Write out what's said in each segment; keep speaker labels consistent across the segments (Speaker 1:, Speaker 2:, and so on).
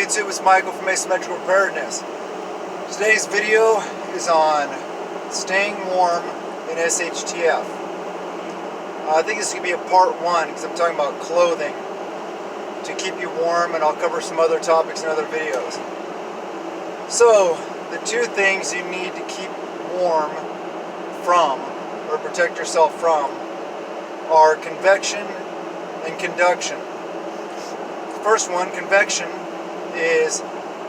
Speaker 1: YouTube, it's Michael from Asymmetrical Preparedness. Today's video is on staying warm in SHTF. I think this is going to be a part one because I'm talking about clothing to keep you warm, and I'll cover some other topics in other videos. So, the two things you need to keep warm from, or protect yourself from, are convection and conduction. The first one, convection, is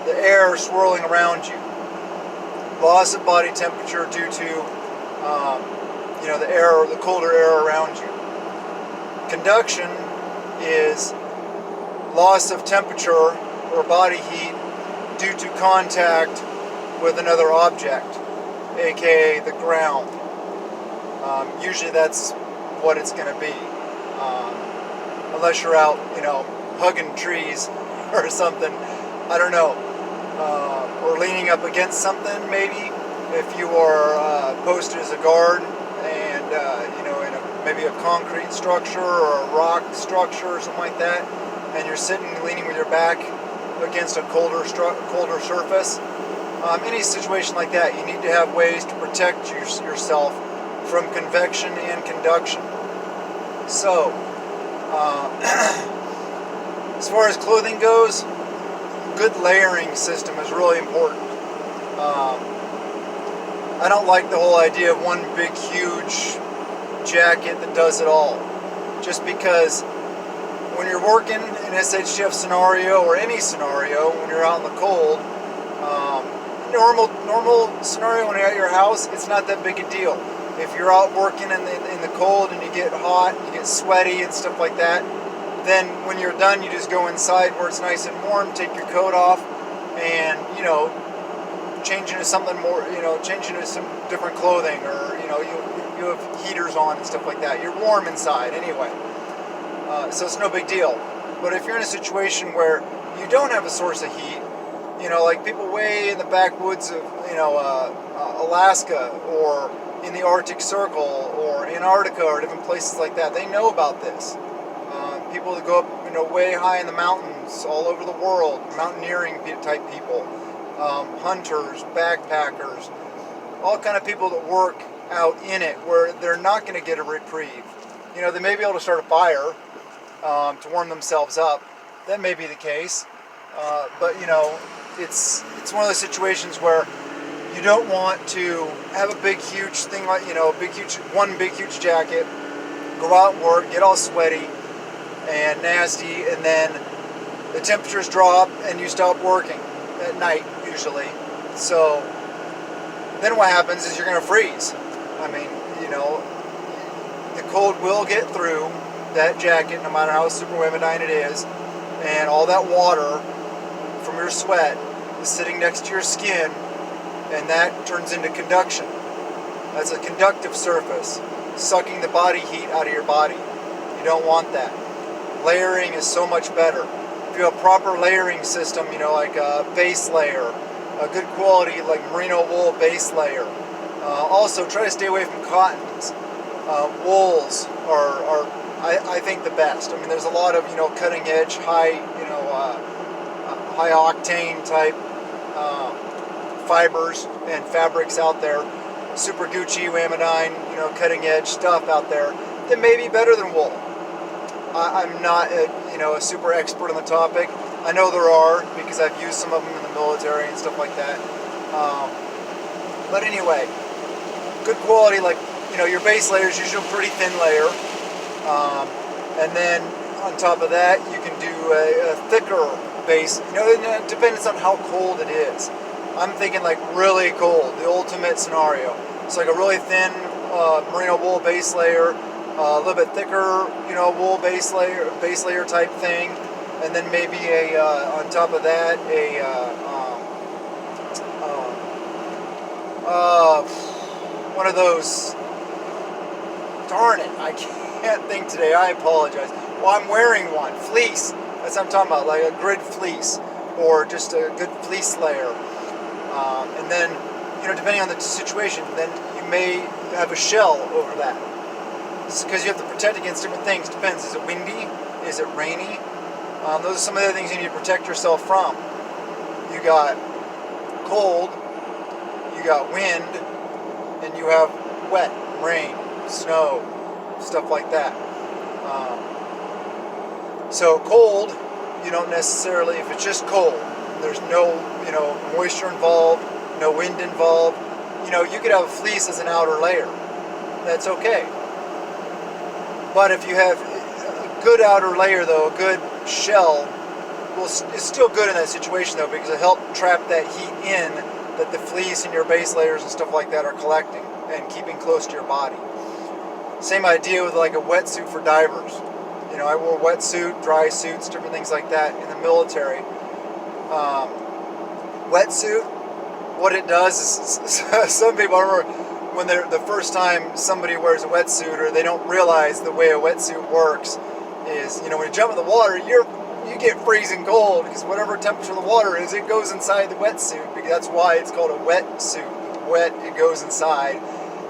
Speaker 1: the air swirling around you. Loss of body temperature due to the air, the colder air around you. Conduction is loss of temperature or body heat due to contact with another object, aka the ground. Usually that's what it's going to be, unless you're out, hugging trees or something. I don't know, or leaning up against something maybe. If you are posted as a guard and in maybe a concrete structure or a rock structure or something like that, and you're sitting leaning with your back against a colder surface. Any situation like that, you need to have ways to protect yourself from convection and conduction. So, as far as clothing goes, good layering system is really important. I don't like the whole idea of one big huge jacket that does it all, just because when you're working in an SHTF scenario or any scenario, when you're out in the cold, normal scenario when you're at your house, it's not that big a deal. If you're out working in the cold and you get hot, you get sweaty and stuff like that, then when you're done, you just go inside where it's nice and warm, take your coat off, and change into something more, change into some different clothing, or you have heaters on and stuff like that. You're warm inside anyway, so it's no big deal. But if you're in a situation where you don't have a source of heat, like people way in the backwoods of Alaska, or in the Arctic Circle, or Antarctica, or different places like that, they know about this. People that go up, way high in the mountains all over the world, mountaineering type people, hunters, backpackers, all kind of people that work out in it where they're not going to get a reprieve. They may be able to start a fire to warm themselves up. That may be the case, but it's one of those situations where you don't want to have a big huge thing like one big huge jacket, go out and work, get all sweaty and nasty, and then the temperatures drop and you stop working at night usually. So then what happens is you're going to freeze. I mean, the cold will get through that jacket no matter how super womenine it is, and all that water from your sweat is sitting next to your skin, and that turns into conduction. That's a conductive surface, sucking the body heat out of your body. You don't want that. Layering is so much better. If you have a proper layering system, like a base layer, a good quality like merino wool base layer. Also, try to stay away from cottons. Wools are I think the best. I mean, there's a lot of cutting edge, high octane type fibers and fabrics out there. Super Gucci, Wamidine, cutting edge stuff out there that may be better than wool. I'm not a super expert on the topic. I know there are because I've used some of them in the military and stuff like that. But anyway, good quality, like your base layer is usually a pretty thin layer, and then on top of that you can do a thicker base. It depends on how cold it is. I'm thinking like really cold, the ultimate scenario. It's like a really thin merino wool base layer, a little bit thicker, wool base layer type thing, and then maybe on top of that one of those. Darn it, I can't think today. I apologize. Well, I'm wearing one, fleece. That's what I'm talking about, like a grid fleece, or just a good fleece layer. And then, depending on the situation, then you may have a shell over that. Because you have to protect against different things. Depends. Is it windy? Is it rainy? Those are some of the things you need to protect yourself from. you got cold, you got wind, and you have wet, rain, snow, stuff like that. So cold, you don't necessarily, if it's just cold, there's no, moisture involved, no wind involved, you could have a fleece as an outer layer. That's okay. But if you have a good outer layer, though, a good shell, well, it's still good in that situation, though, because it helps trap that heat in that the fleece and your base layers and stuff like that are collecting and keeping close to your body. Same idea with like a wetsuit for divers. I wore wetsuit, dry suits, different things like that in the military. Wetsuit, what it does is, some people, I remember when they're the first time somebody wears a wetsuit, or they don't realize the way a wetsuit works, is when you jump in the water, you get freezing cold, because whatever temperature the water is, it goes inside the wetsuit, because that's why it's called a wetsuit. Wet, it goes inside.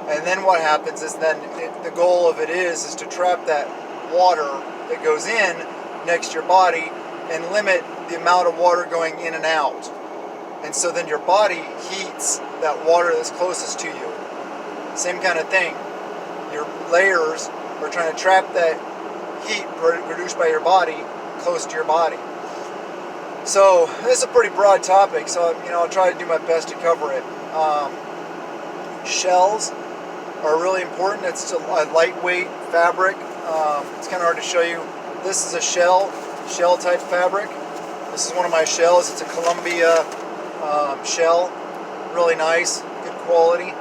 Speaker 1: And then what happens is the goal of it is to trap that water that goes in next to your body and limit the amount of water going in and out. And so then your body heats that water that's closest to you. Same kind of thing. Your layers are trying to trap that heat produced by your body close to your body. So this is a pretty broad topic, so I'll try to do my best to cover it. Shells are really important. It's a lightweight fabric. It's kind of hard to show you. This is a shell type fabric. This is one of my shells. It's a Columbia shell. Really nice, good quality.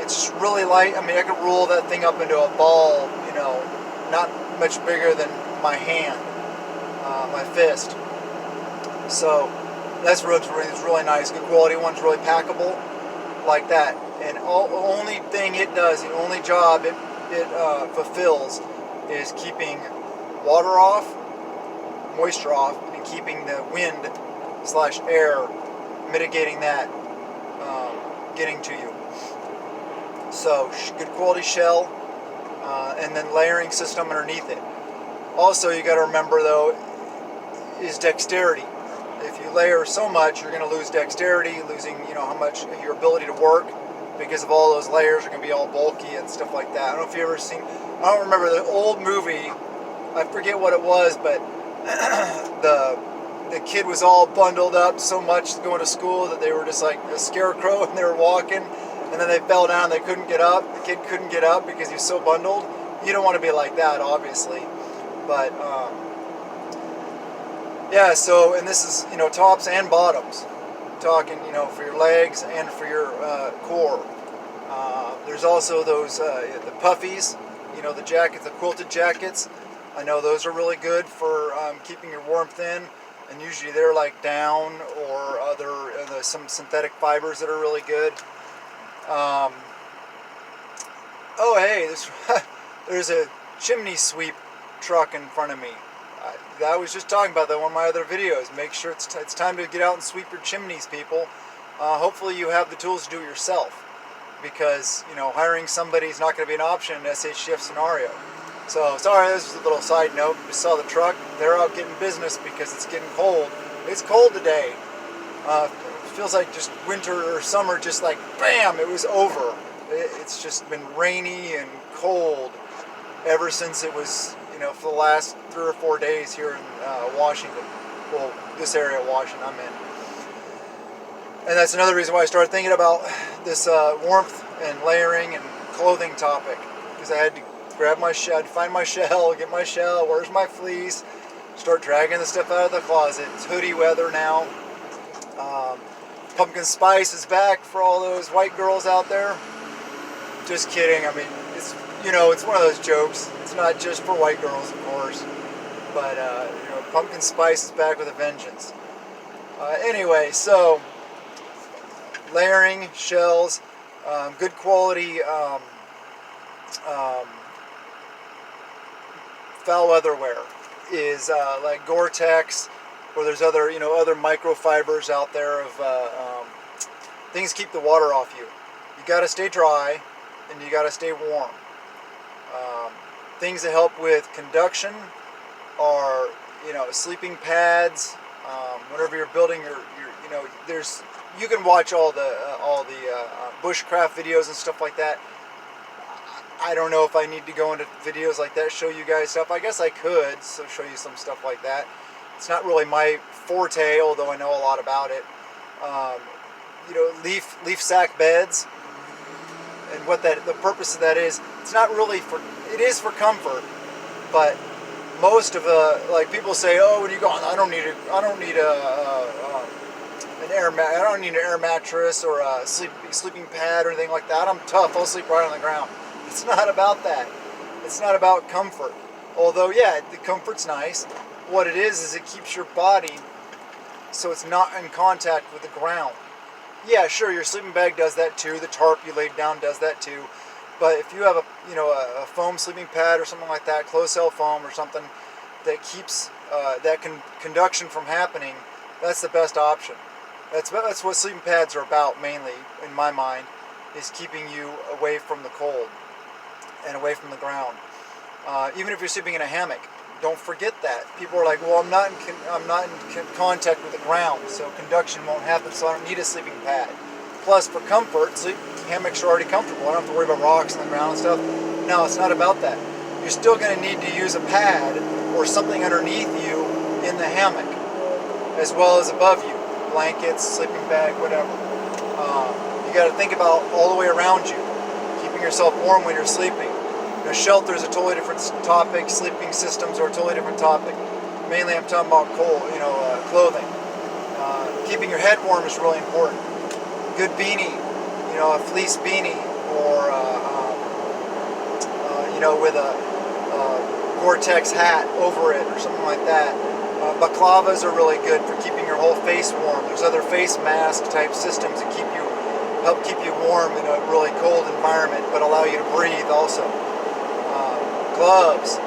Speaker 1: It's just really light. I could roll that thing up into a ball, not much bigger than my hand, my fist. So that's really nice. Good quality one's really packable, like that. And only thing it does, the only job it fulfills, is keeping water off, moisture off, and keeping the wind / air, mitigating that getting to you. So good quality shell, and then layering system underneath it. Also, you got to remember though, is dexterity. If you layer so much, you're going to lose dexterity, losing how much your ability to work, because of all those layers are going to be all bulky and stuff like that. I don't know if you've ever seen, I don't remember the old movie, I forget what it was, but the kid was all bundled up so much going to school that they were just like a scarecrow, and they were walking, and then they fell down, they couldn't get up, the kid couldn't get up because he was so bundled. You don't want to be like that, obviously, but yeah, so, and this is, tops and bottoms. Talking, for your legs and for your core. There's also those, the puffies, the jackets, the quilted jackets. I know those are really good for keeping your warmth in, and usually they're like down or other, there's some synthetic fibers that are really good. Oh, hey, there's a chimney sweep truck in front of me. I was just talking about that in one of my other videos. Make sure it's time to get out and sweep your chimneys, people. Hopefully you have the tools to do it yourself, because hiring somebody is not going to be an option in an SHTF scenario. So sorry, this is a little side note. You saw the truck. They're out getting business because it's getting cold. It's cold today. It feels like just winter or summer, just like bam, it was over. It's just been rainy and cold ever since it was, for the last 3 or 4 days here in Washington. Well, this area of Washington I'm in. And that's another reason why I started thinking about this warmth and layering and clothing topic, because I had to grab my shell, find my shell, get my shell, where's my fleece, start dragging the stuff out of the closet. It's hoodie weather now. Pumpkin spice is back for all those white girls out there. Just kidding. It's one of those jokes. It's not just for white girls, of course, but pumpkin spice is back with a vengeance. Anyway, so layering, shells, good quality foul weather wear is like Gore-Tex, or there's other other microfibers out there of things keep the water off you. You got to stay dry, and you got to stay warm. Things that help with conduction are sleeping pads. Whenever you're building your you can watch all the bushcraft videos and stuff like that. I don't know if I need to go into videos like that, show you guys stuff. I guess I could, so show you some stuff like that. It's not really my forte, although I know a lot about it. Leaf sack beds, and the purpose of that is, it's not really it is for comfort, but most of like people say, oh, when you go on, I don't need an air mattress or a sleeping pad or anything like that. I'm tough. I'll sleep right on the ground. It's not about that. It's not about comfort. Although, yeah, the comfort's nice. What it is it keeps your body so it's not in contact with the ground. Yeah, sure, your sleeping bag does that too. The tarp you laid down does that too. But if you have a foam sleeping pad or something like that, closed cell foam or something that keeps conduction from happening, that's the best option. That's what sleeping pads are about mainly, in my mind, is keeping you away from the cold and away from the ground. Even if you're sleeping in a hammock, don't forget that. People are like, well, I'm not in contact with the ground, so conduction won't happen, so I don't need a sleeping pad. Plus, for comfort, hammocks are already comfortable. I don't have to worry about rocks on the ground and stuff. No, it's not about that. You're still going to need to use a pad or something underneath you in the hammock, as well as above you. Blankets, sleeping bag, whatever. You got to think about all the way around you, keeping yourself warm when you're sleeping. Shelter is a totally different topic. Sleeping systems are a totally different topic. Mainly, I'm talking about clothing. Keeping your head warm is really important. Good beanie, a fleece beanie, or with a Gore-Tex hat over it or something like that. Baklavas are really good for keeping your whole face warm. There's other face mask type systems that help keep you warm in a really cold environment, but allow you to breathe also. Gloves,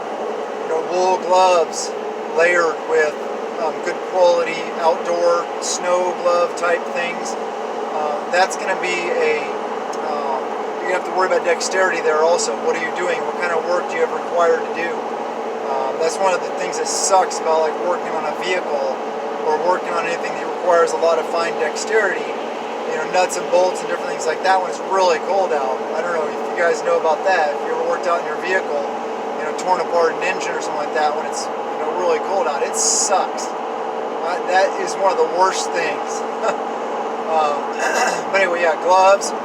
Speaker 1: wool gloves, layered with good quality outdoor snow glove type things. That's going to be you have to worry about dexterity there also. What are you doing? What kind of work do you have required to do? That's one of the things that sucks about like working on a vehicle or working on anything that requires a lot of fine dexterity. Nuts and bolts and different things like that when it's really cold out. I don't know if you guys know about that. If you ever worked out in your vehicle, torn apart an engine or something like that when it's really cold out, it sucks. That is one of the worst things. But anyway, yeah, gloves,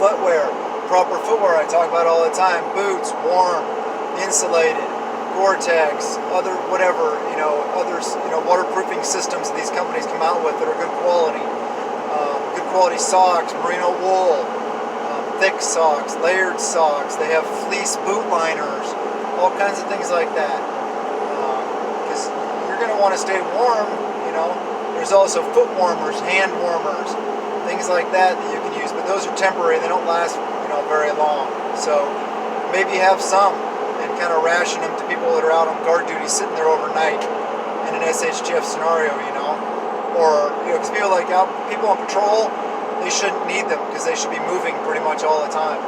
Speaker 1: footwear, proper footwear I talk about all the time. Boots, warm, insulated, Gore-Tex, other waterproofing systems that these companies come out with that are good quality. Good quality socks, merino wool, thick socks, layered socks. They have fleece boot liners, all kinds of things like that. Because you're going to want to stay warm, There's also foot warmers, hand warmers, things like that you can use. But those are temporary. They don't last, very long. So maybe have some and kind of ration them to people that are out on guard duty sitting there overnight in an SHTF scenario, Or, because people on patrol, they shouldn't need them because they should be moving pretty much all the time.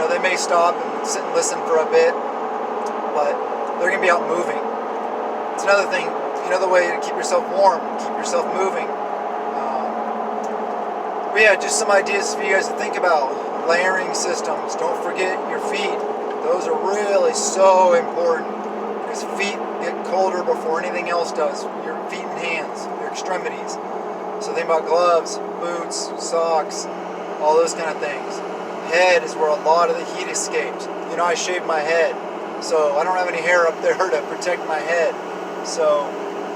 Speaker 1: They may stop and sit and listen for a bit, but they're going to be out moving. It's another thing, another way to keep yourself warm, keep yourself moving. But yeah, just some ideas for you guys to think about. Layering systems. Don't forget your feet. Those are really so important because feet get colder before anything else does. Your feet and hands, your extremities. So think about gloves, boots, socks, all those kind of things. Head is where a lot of the heat escapes. I shave my head, so I don't have any hair up there to protect my head. So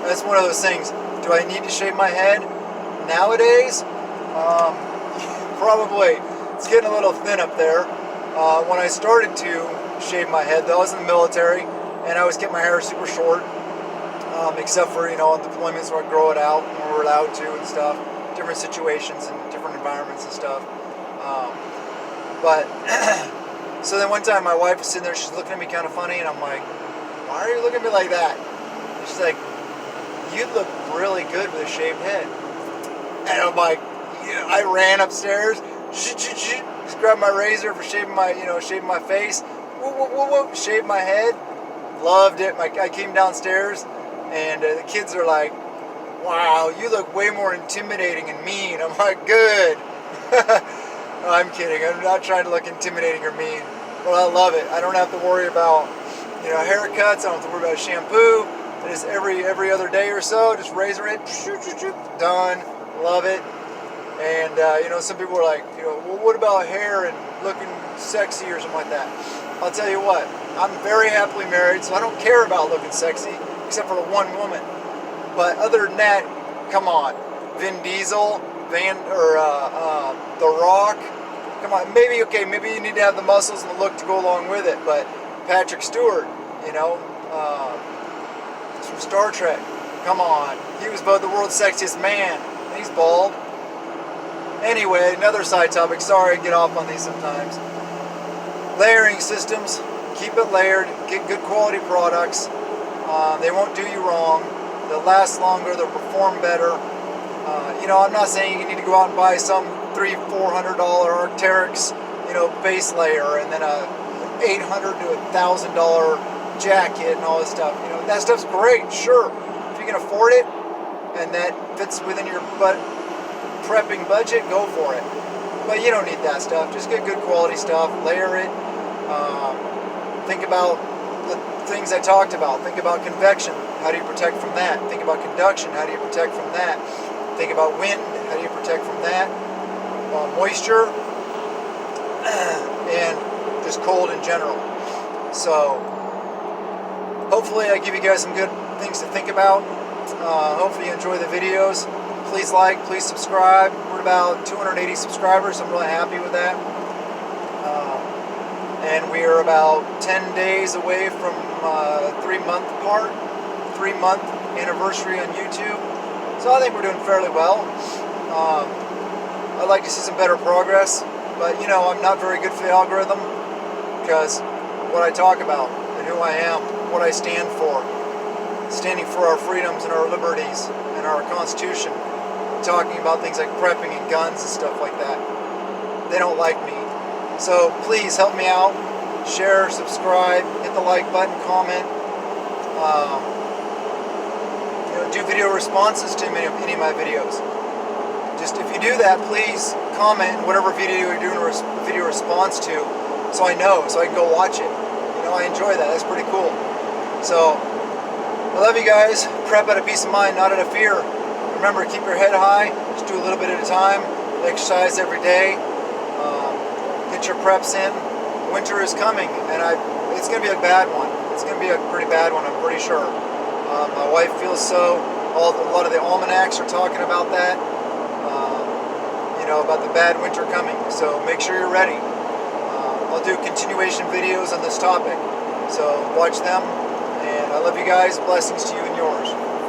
Speaker 1: that's one of those things. Do I need to shave my head nowadays? Probably. It's getting a little thin up there. When I started to shave my head, though, I was in the military, and I always kept my hair super short, except for, on deployments where I grow it out when we're allowed to and stuff, different situations and different environments and stuff. So then one time my wife was sitting there, she's looking at me kind of funny, and I'm like, why are you looking at me like that? And she's like, you look really good with a shaved head. And I'm like, yeah. I ran upstairs, just grabbed my razor for shaving my face, shaved my head, loved it. I came downstairs, and the kids are like, wow, you look way more intimidating and mean. I'm like, good. No, I'm kidding. I'm not trying to look intimidating or mean. But I love it. I don't have to worry about, haircuts. I don't have to worry about shampoo. It is every other day or so. Just razor it. Done. Love it. And, some people are like, well, what about hair and looking sexy or something like that? I'll tell you what. I'm very happily married, so I don't care about looking sexy, except for the one woman. But other than that, come on. Vin Diesel, The Rock. Come on, maybe you need to have the muscles and the look to go along with it. But Patrick Stewart, from Star Trek. Come on, he was both the world's sexiest man. He's bald. Anyway, another side topic. Sorry, I get off on these sometimes. Layering systems. Keep it layered. Get good quality products. They won't do you wrong. They'll last longer. They'll perform better. I'm not saying you need to go out and buy some $300-400 Arc'teryx, base layer, and then a $800 to $1,000 jacket and all this stuff. That stuff's great, sure. If you can afford it and that fits within your prepping budget, go for it. But you don't need that stuff. Just get good quality stuff, layer it. Think about the things I talked about. Think about convection. How do you protect from that? Think about conduction. How do you protect from that? Think about wind. How do you protect from that? Moisture. And just cold in general. So hopefully I give you guys some good things to think about. Hopefully you enjoy the videos. Please like, please subscribe. We're about 280 subscribers. I'm really happy with that. And we are about 10 days away from 3-month anniversary on YouTube. So I think we're doing fairly well. I'd like to see some better progress, but I'm not very good for the algorithm because what I talk about and who I am, what I stand for, standing for our freedoms and our liberties and our Constitution, talking about things like prepping and guns and stuff like that. They don't like me. So please help me out. Share, subscribe, hit the like button, comment. Do video responses to any of my videos. Just if you do that, please comment whatever video you're doing a video response to, so I know, so I can go watch it. I enjoy that. That's pretty cool. So I love you guys. Prep out of peace of mind, not out of fear. Remember, keep your head high. Just do a little bit at a time. Exercise every day. Get your preps in. Winter is coming, and it's going to be a bad one. It's going to be a pretty bad one, I'm pretty sure. My wife feels so. A lot of the almanacs are talking about that. About the bad winter coming. So make sure you're ready. I'll do continuation videos on this topic. So watch them. And I love you guys. Blessings to you and yours.